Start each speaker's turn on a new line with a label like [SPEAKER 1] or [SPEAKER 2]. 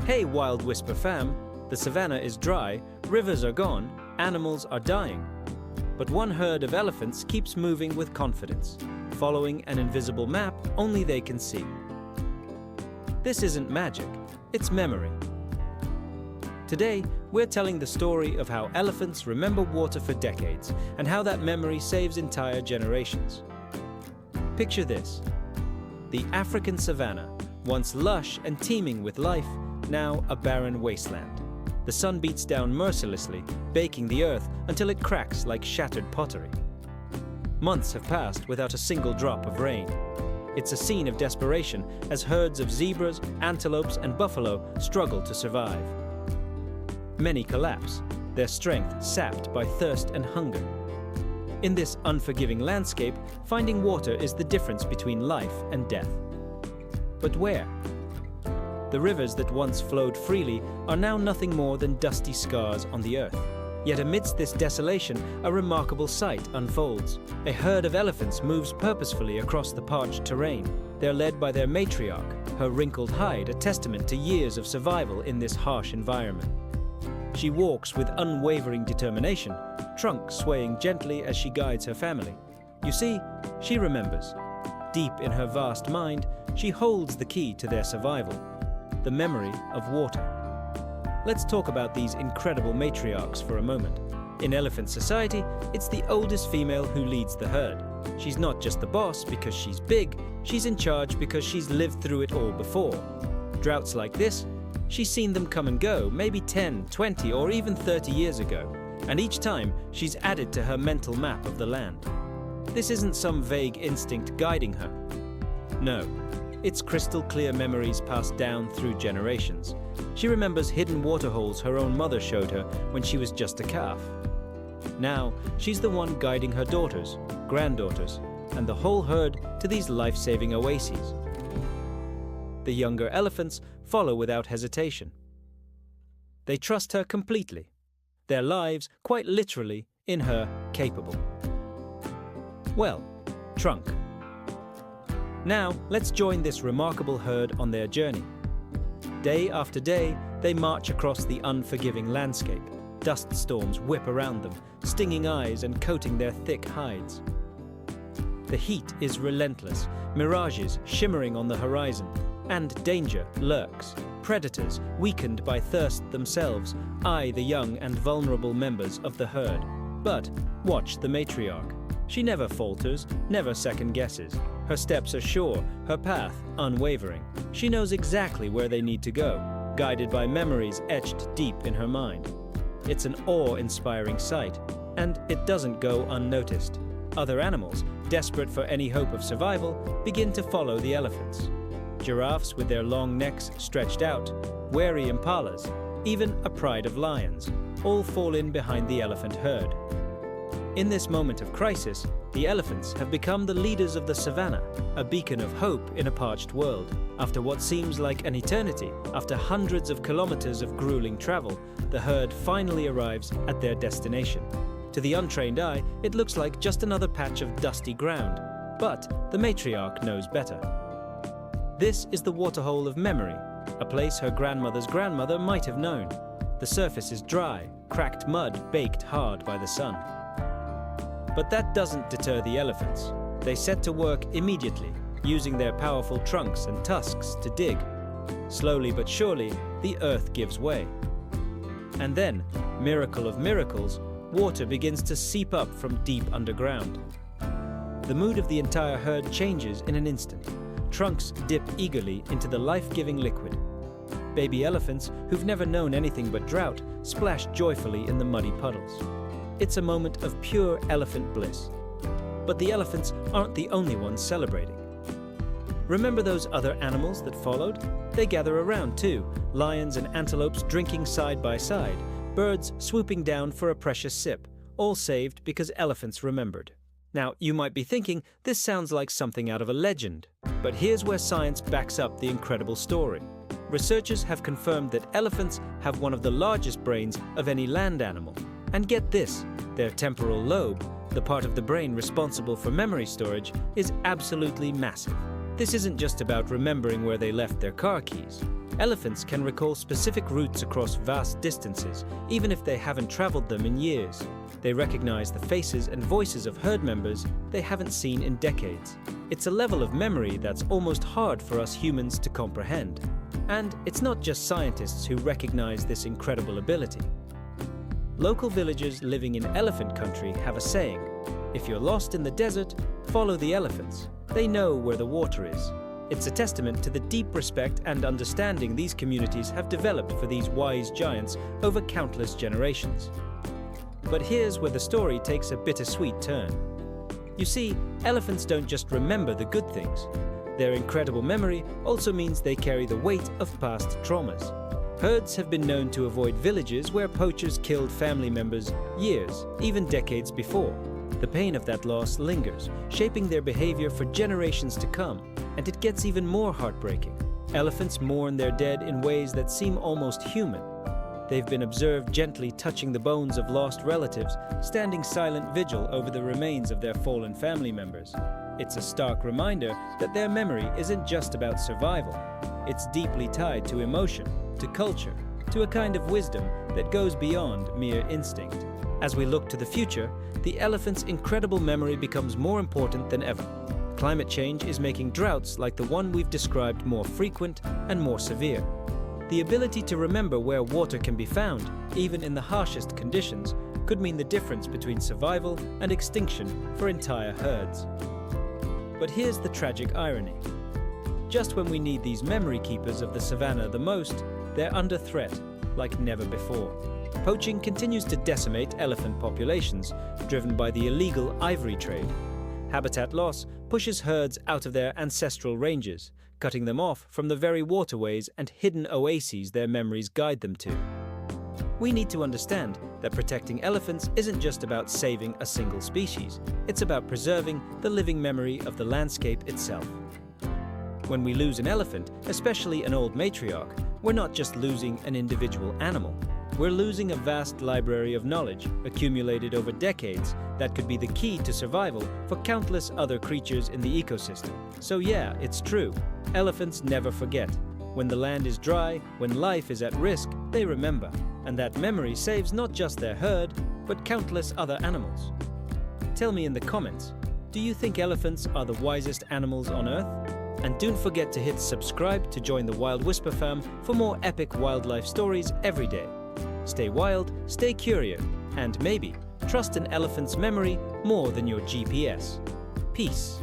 [SPEAKER 1] Hey WildWhisper fam, the savannah is dry, rivers are gone, animals are dying. But one herd of elephants keeps moving with confidence, following an invisible map only they can see. This isn't magic, it's memory. Today, we're telling the story of how elephants remember water for decades and how that memory saves entire generations. Picture this. The African savanna, once lush and teeming with life, now a barren wasteland. The sun beats down mercilessly, baking the earth until it cracks like shattered pottery. Months have passed without a single drop of rain. It's a scene of desperation as herds of zebras, antelopes, and buffalo struggle to survive. Many collapse, their strength sapped by thirst and hunger. In this unforgiving landscape, finding water is the difference between life and death. But where? The rivers that once flowed freely are now nothing more than dusty scars on the earth. Yet amidst this desolation, a remarkable sight unfolds. A herd of elephants moves purposefully across the parched terrain. They're led by their matriarch, her wrinkled hide a testament to years of survival in this harsh environment. She walks with unwavering determination, trunk swaying gently as she guides her family. You see, she remembers. Deep in her vast mind, she holds the key to their survival, the memory of water. Let's talk about these incredible matriarchs for a moment. In elephant society, it's the oldest female who leads the herd. She's not just the boss because she's big, she's in charge because she's lived through it all before. Droughts like this, she's seen them come and go, maybe 10, 20, or even 30 years ago. And each time, she's added to her mental map of the land. This isn't some vague instinct guiding her. No, it's crystal clear memories passed down through generations. She remembers hidden waterholes her own mother showed her when she was just a calf. Now, she's the one guiding her daughters, granddaughters, and the whole herd to these life-saving oases. The younger elephants follow without hesitation. They trust her completely, their lives quite literally in her capable. Well, trunk. Now, let's join this remarkable herd on their journey. Day after day, they march across the unforgiving landscape. Dust storms whip around them, stinging eyes and coating their thick hides. The heat is relentless, mirages shimmering on the horizon, and danger lurks. Predators, weakened by thirst themselves, eye the young and vulnerable members of the herd. But watch the matriarch. She never falters, never second guesses. Her steps are sure, her path unwavering. She knows exactly where they need to go, guided by memories etched deep in her mind. It's an awe-inspiring sight, and it doesn't go unnoticed. Other animals, desperate for any hope of survival, begin to follow the elephants. Giraffes with their long necks stretched out, wary impalas, even a pride of lions, all fall in behind the elephant herd. In this moment of crisis, the elephants have become the leaders of the savannah, a beacon of hope in a parched world. After what seems like an eternity, after hundreds of kilometers of grueling travel, the herd finally arrives at their destination. To the untrained eye, it looks like just another patch of dusty ground, but the matriarch knows better. This is the waterhole of memory, a place her grandmother's grandmother might have known. The surface is dry, cracked mud baked hard by the sun. But that doesn't deter the elephants. They set to work immediately, using their powerful trunks and tusks to dig. Slowly but surely, the earth gives way. And then, miracle of miracles, water begins to seep up from deep underground. The mood of the entire herd changes in an instant. Trunks dip eagerly into the life-giving liquid. Baby elephants, who've never known anything but drought, splash joyfully in the muddy puddles. It's a moment of pure elephant bliss. But the elephants aren't the only ones celebrating. Remember those other animals that followed? They gather around too, lions and antelopes drinking side by side, birds swooping down for a precious sip, all saved because elephants remembered. Now, you might be thinking, this sounds like something out of a legend. But here's where science backs up the incredible story. Researchers have confirmed that elephants have one of the largest brains of any land animal. And get this, their temporal lobe, the part of the brain responsible for memory storage, is absolutely massive. This isn't just about remembering where they left their car keys. Elephants can recall specific routes across vast distances, even if they haven't traveled them in years. They recognize the faces and voices of herd members they haven't seen in decades. It's a level of memory that's almost hard for us humans to comprehend. And it's not just scientists who recognize this incredible ability. Local villagers living in elephant country have a saying: if you're lost in the desert, follow the elephants. They know where the water is. It's a testament to the deep respect and understanding these communities have developed for these wise giants over countless generations. But here's where the story takes a bittersweet turn. You see, elephants don't just remember the good things. Their incredible memory also means they carry the weight of past traumas. Herds have been known to avoid villages where poachers killed family members years, even decades before. The pain of that loss lingers, shaping their behavior for generations to come, and it gets even more heartbreaking. Elephants mourn their dead in ways that seem almost human. They've been observed gently touching the bones of lost relatives, standing silent vigil over the remains of their fallen family members. It's a stark reminder that their memory isn't just about survival. It's deeply tied to emotion, to culture, to a kind of wisdom that goes beyond mere instinct. As we look to the future, the elephant's incredible memory becomes more important than ever. Climate change is making droughts like the one we've described more frequent and more severe. The ability to remember where water can be found, even in the harshest conditions, could mean the difference between survival and extinction for entire herds. But here's the tragic irony. Just when we need these memory keepers of the savannah the most, they're under threat like never before. Poaching continues to decimate elephant populations, driven by the illegal ivory trade. Habitat loss pushes herds out of their ancestral ranges, cutting them off from the very waterways and hidden oases their memories guide them to. We need to understand that protecting elephants isn't just about saving a single species, it's about preserving the living memory of the landscape itself. When we lose an elephant, especially an old matriarch, we're not just losing an individual animal. We're losing a vast library of knowledge accumulated over decades that could be the key to survival for countless other creatures in the ecosystem. So yeah, it's true. Elephants never forget. When the land is dry, when life is at risk, they remember. And that memory saves not just their herd, but countless other animals. Tell me in the comments, do you think elephants are the wisest animals on Earth? And don't forget to hit subscribe to join the WildWhisper fam for more epic wildlife stories every day. Stay wild, stay curious, and maybe trust an elephant's memory more than your GPS. Peace.